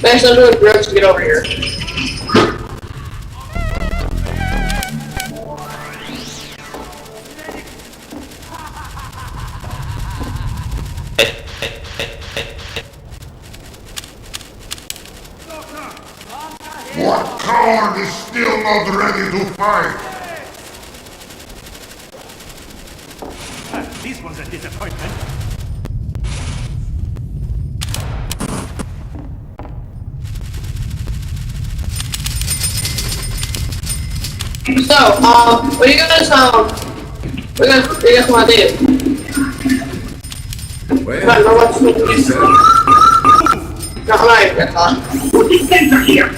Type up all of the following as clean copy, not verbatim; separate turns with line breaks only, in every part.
Thanks, I'm doing drugs to get over here.
What coward is still not ready to fight?
This was a disappointment.
So, what do you guys, what do you guys want to do?
Well,
I don't know what to do.
he said,
No, I'm not even gonna talk. Put the sensor here.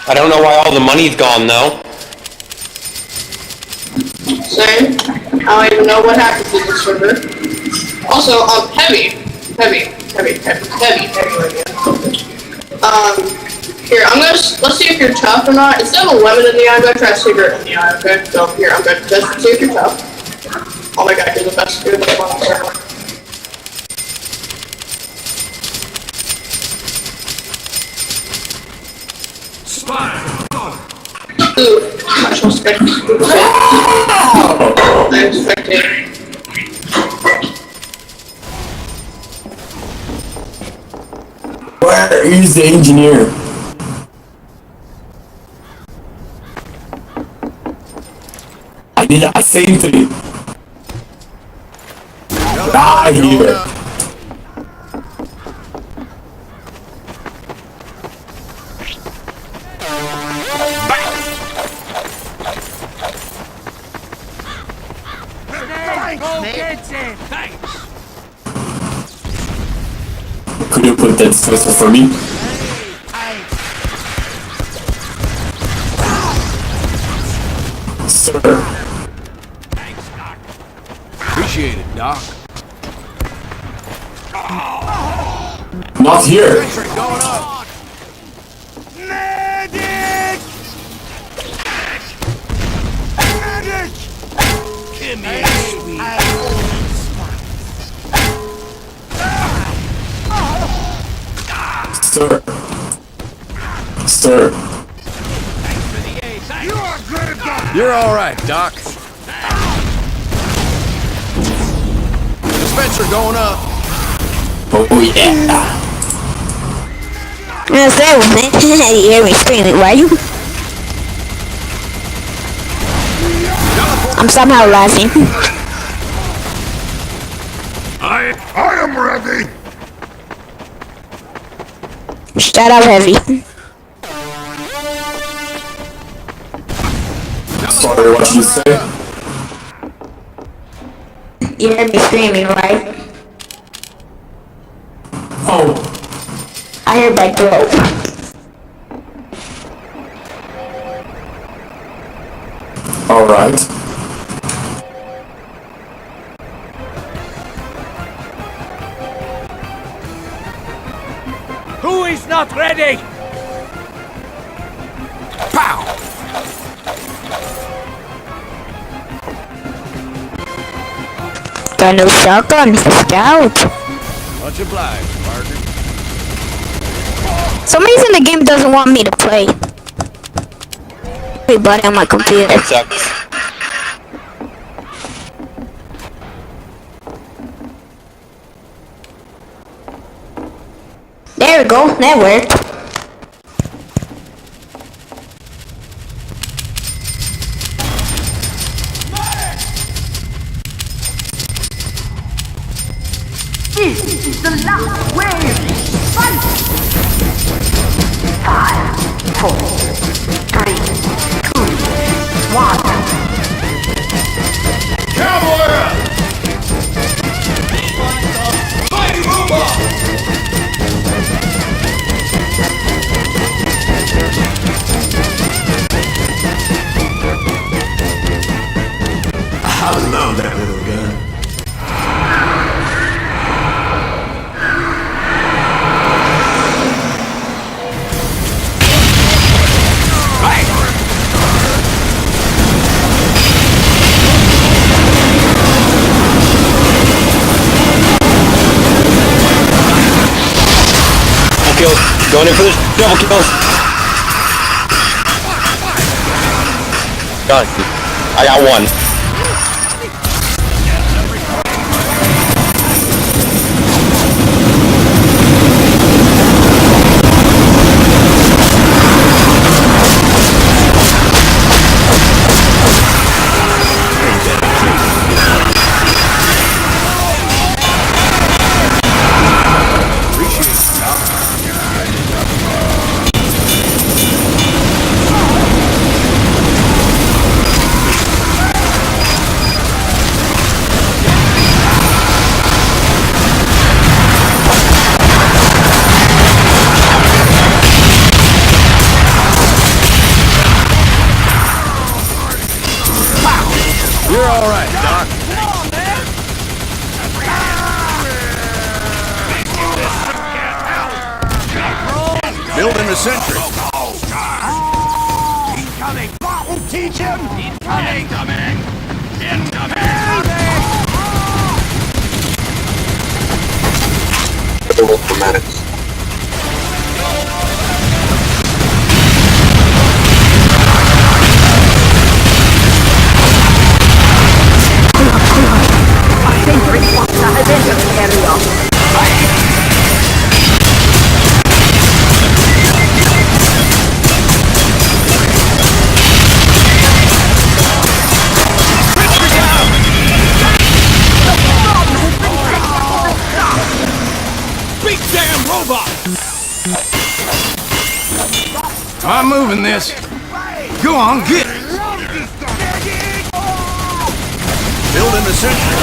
I don't know why all the money's gone though.
Same. I don't even know what happened to this server. Also, heavy right here. Here, let's see if you're tough or not. Instead of a lemon in the eye, I'm gonna try a cigarette in the eye, okay? So, here, I'm gonna just see if you're tough. Oh my god, you're the best. You're the best one on the server. Ooh, I shall expect I expected.
Where is the engineer? I did a sentry. Die here. Could you put that stressor for me? Sir.
Appreciate it, Doc.
Not here.
Going up. Medic! Medic! Give me a sweet.
Sir. Sir.
You are good, Doc. You're all right, Doc. Dispenser going up.
Oh yeah.
Yes, that was it. You hear me screaming, right? I'm somehow laughing.
I am ready.
Shut up, Heavy.
Sorry, what you say?
You heard me screaming, right?
Oh,
I heard my throat.
alright.
Who is not ready?
Pow!
Got no shotgun for Scout.
Much obliged, partner.
For some reason the game doesn't want me to play. Everybody on my computer.
That sucks.
There we go, that worked.
This is the last wave. Fight! 5, 4, 3, 2, 1.
Cowboy! Mighty robot!
Going in for this double kill. Done. I got one.
You're all right, Doc. Building the sentry.
Incoming! That will teach him! Incoming!
Medics.
Sentry Foster has entered the area.
Big damn robot! I'm moving this. Go on, get it. Building the sentry.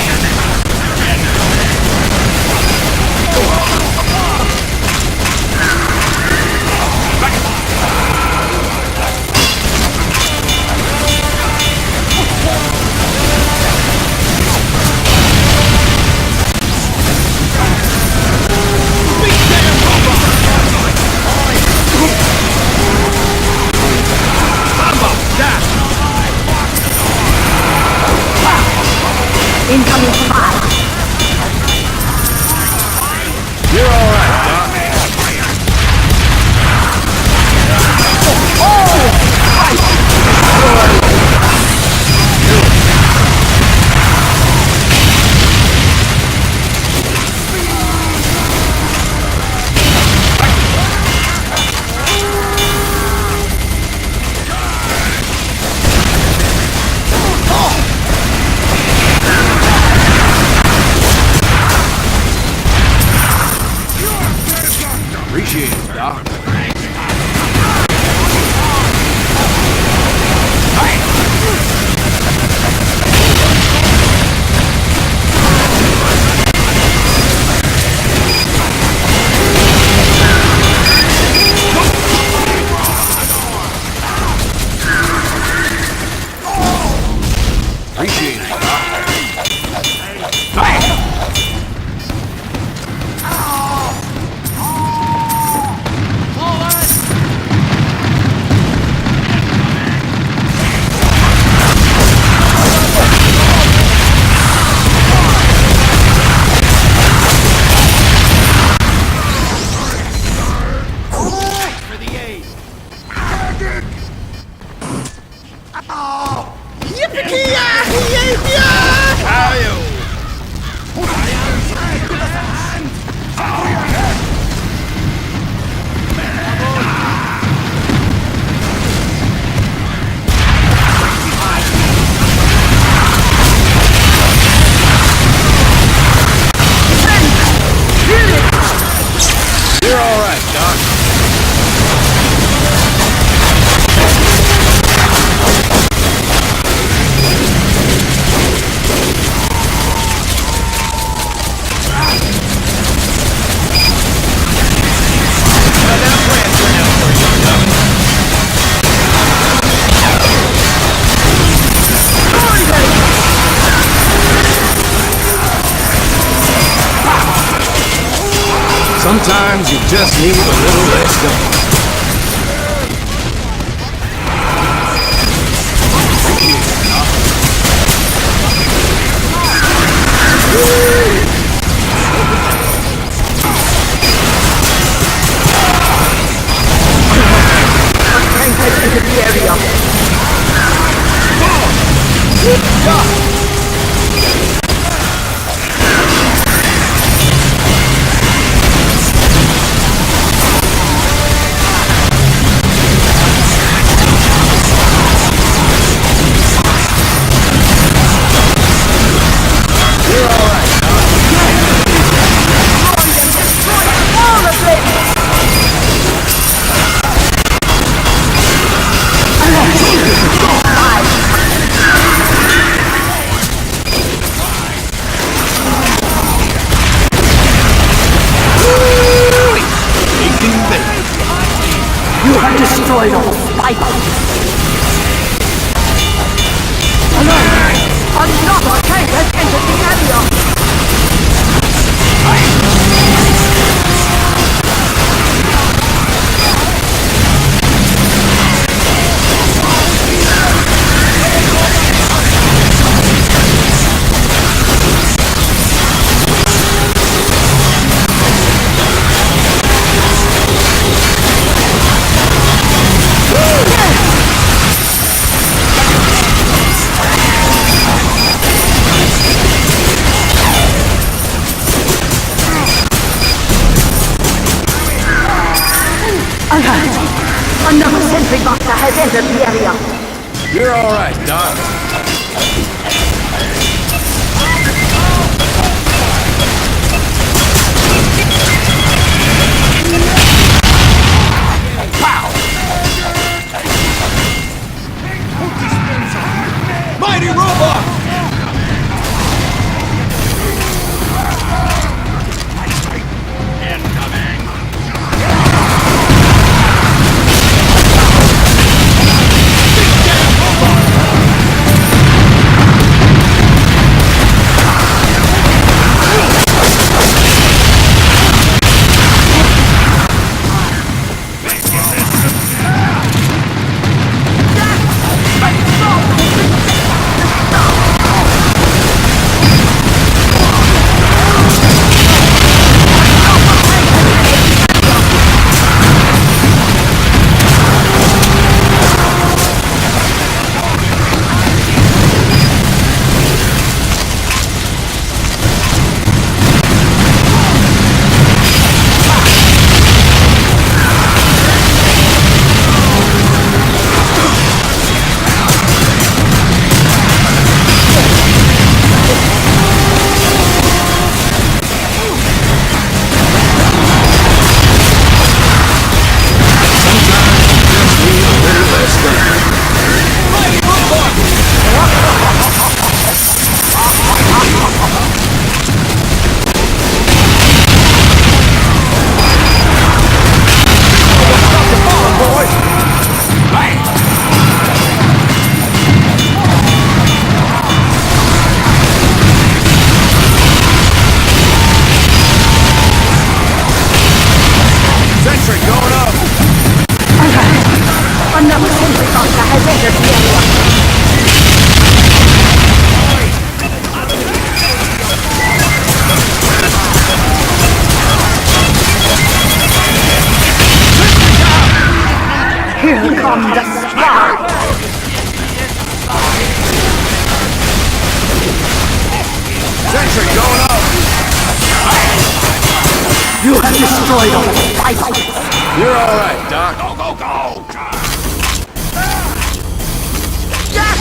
Incoming fire.
You're all right, Doc. Appreciate it, Doc. Appreciate it, Doc. You're all right, Doc. Sometimes you just need a little less going.
You have destroyed all spikes. Alert! Another tank has entered the area. Alert! Another sentry buster has entered the area.
You're all right, Doc. Mighty robot!
Another sentry buster has entered the area. Here comes the spark!
Sentry going up!
You have destroyed all spikes!
You're all right, Doc. Go!
Jack!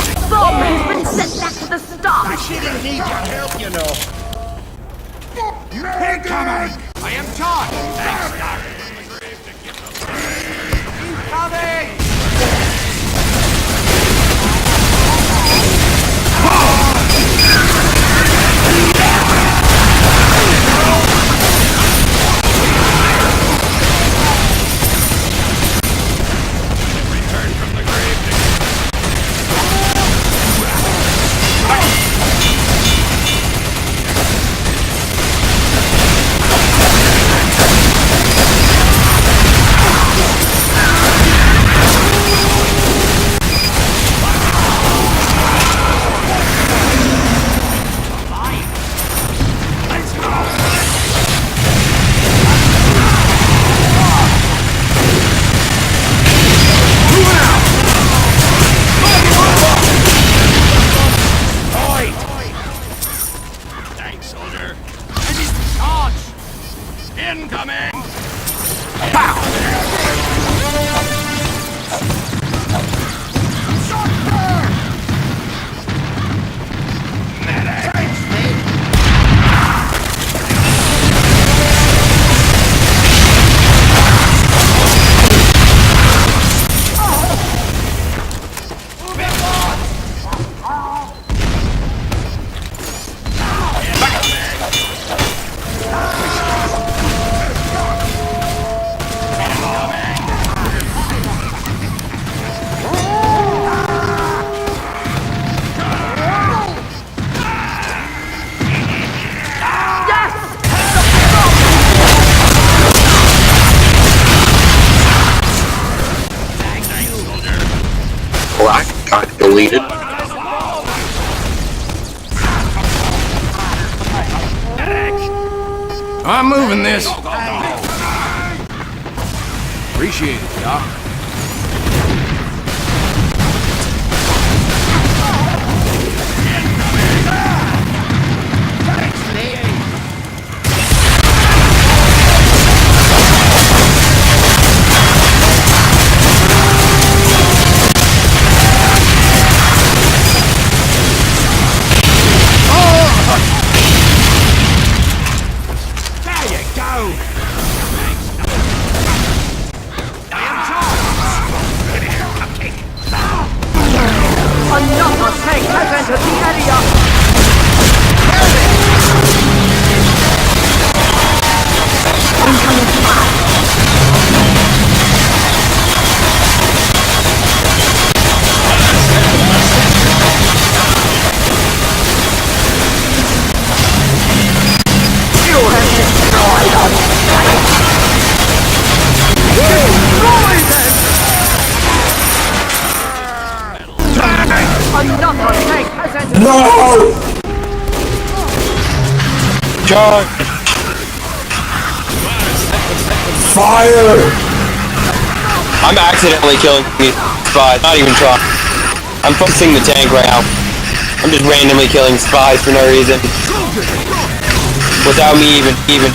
The bomb has been set back to the start!
She didn't need your help, you know. Incoming! I am John. Thanks, Doc. Incoming!
Deleted.
I'm moving this. Appreciate it, Doc.
Another tank has entered the area! You have destroyed us! Destroy them! Another tank has entered
No!
Charge!
Fire!
I'm accidentally killing these spies, not even trying. I'm focusing the tank right now. I'm just randomly killing spies for no reason. Without me even.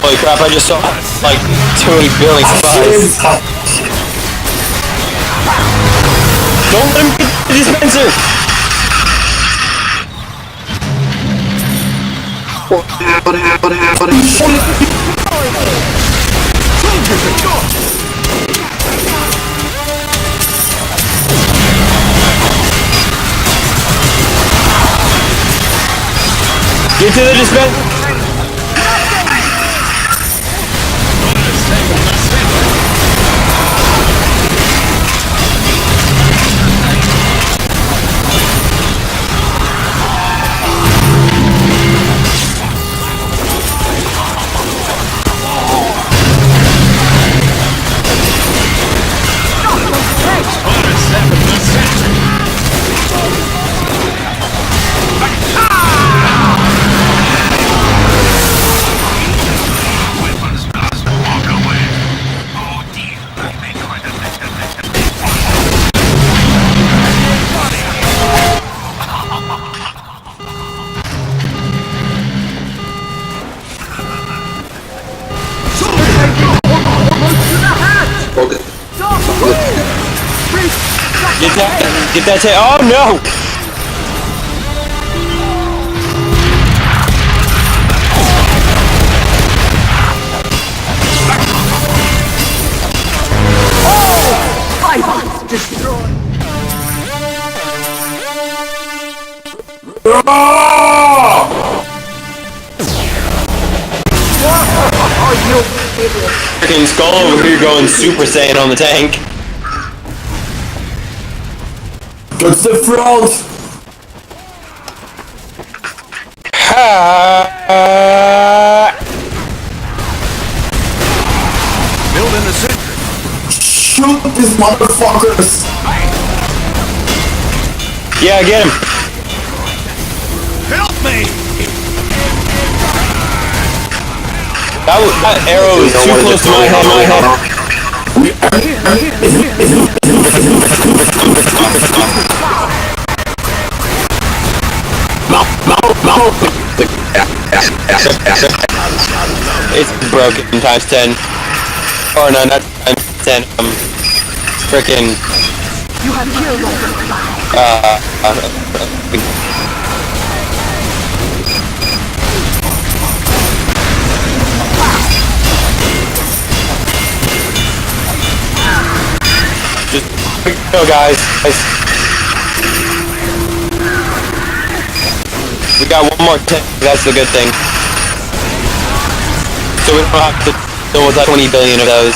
Holy crap, I just saw like 2 billion spies. Don't let him get the dispenser! Get to the dispenser! Get that tank. Oh no! Freaking Skull over here going Super Saiyan on the tank.
Go to the front!
Building the sentry.
Shoot these motherfuckers!
Yeah, get him.
Help me!
That arrow is too close to my head. It's broken times 10. Or no, not times 10. Frickin'.
You have killed
Just go, guys. We got one more tank. That's the good thing. So we don't have to deal with like 20 billion of those.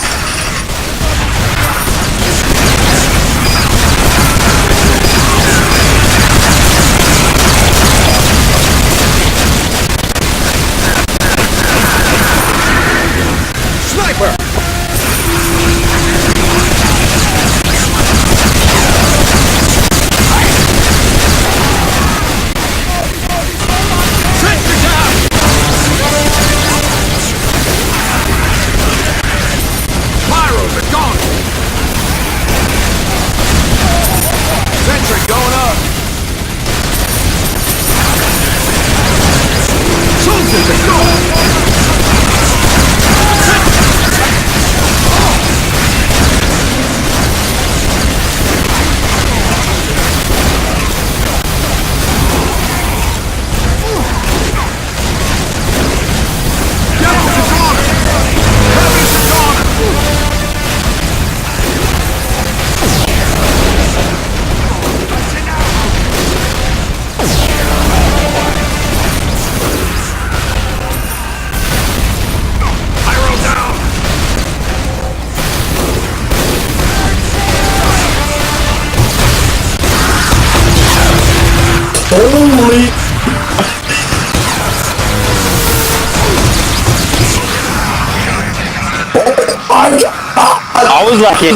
was lucky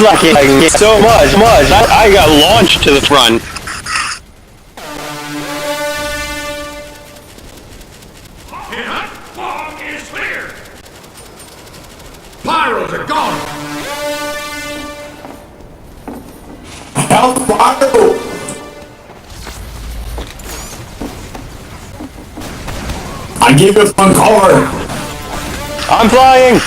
so much. I got launched to the front.
Fog is clear. Pyros are gone.
Help, fire! I give you one cover.
I'm flying.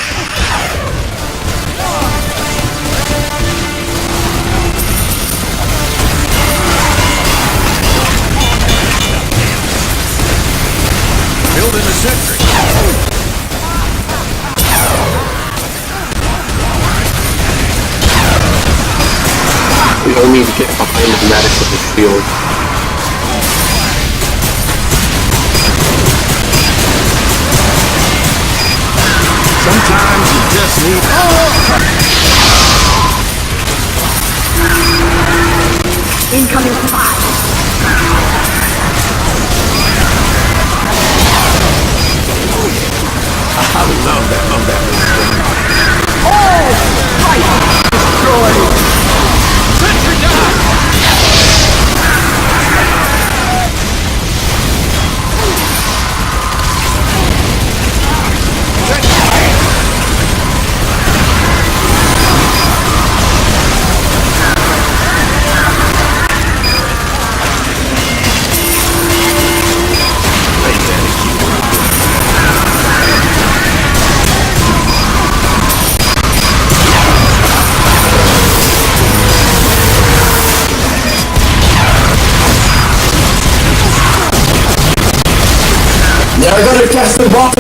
Building a sentry.
We don't need to get behind the medics of the field.
Sometimes you just need.
Incoming spy.
I love that Sentry down!
Yeah, I gotta catch the bomb.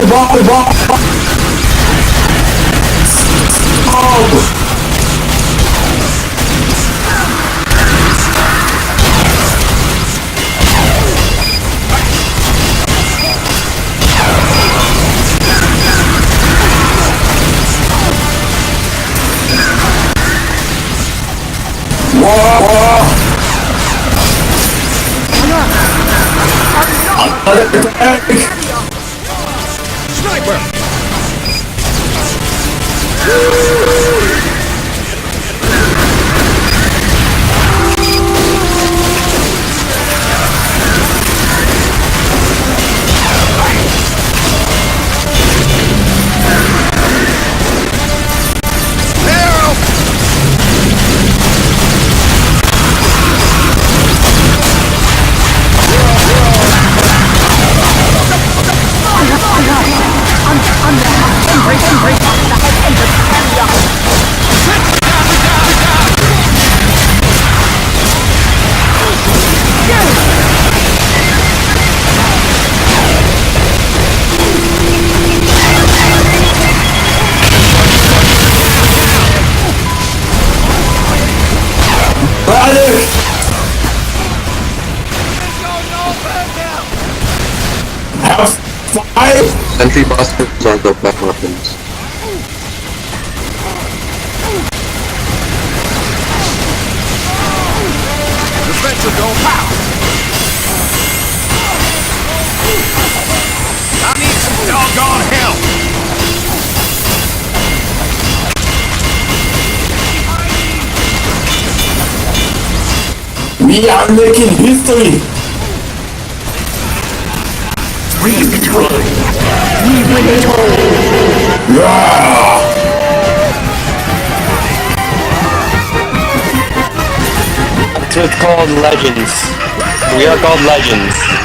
Oh!
Sniper!
Sentry busters are the best weapons.
Defensive don't pow! I need some doggone help!
We are making history.
It's what's called legends. We are called legends.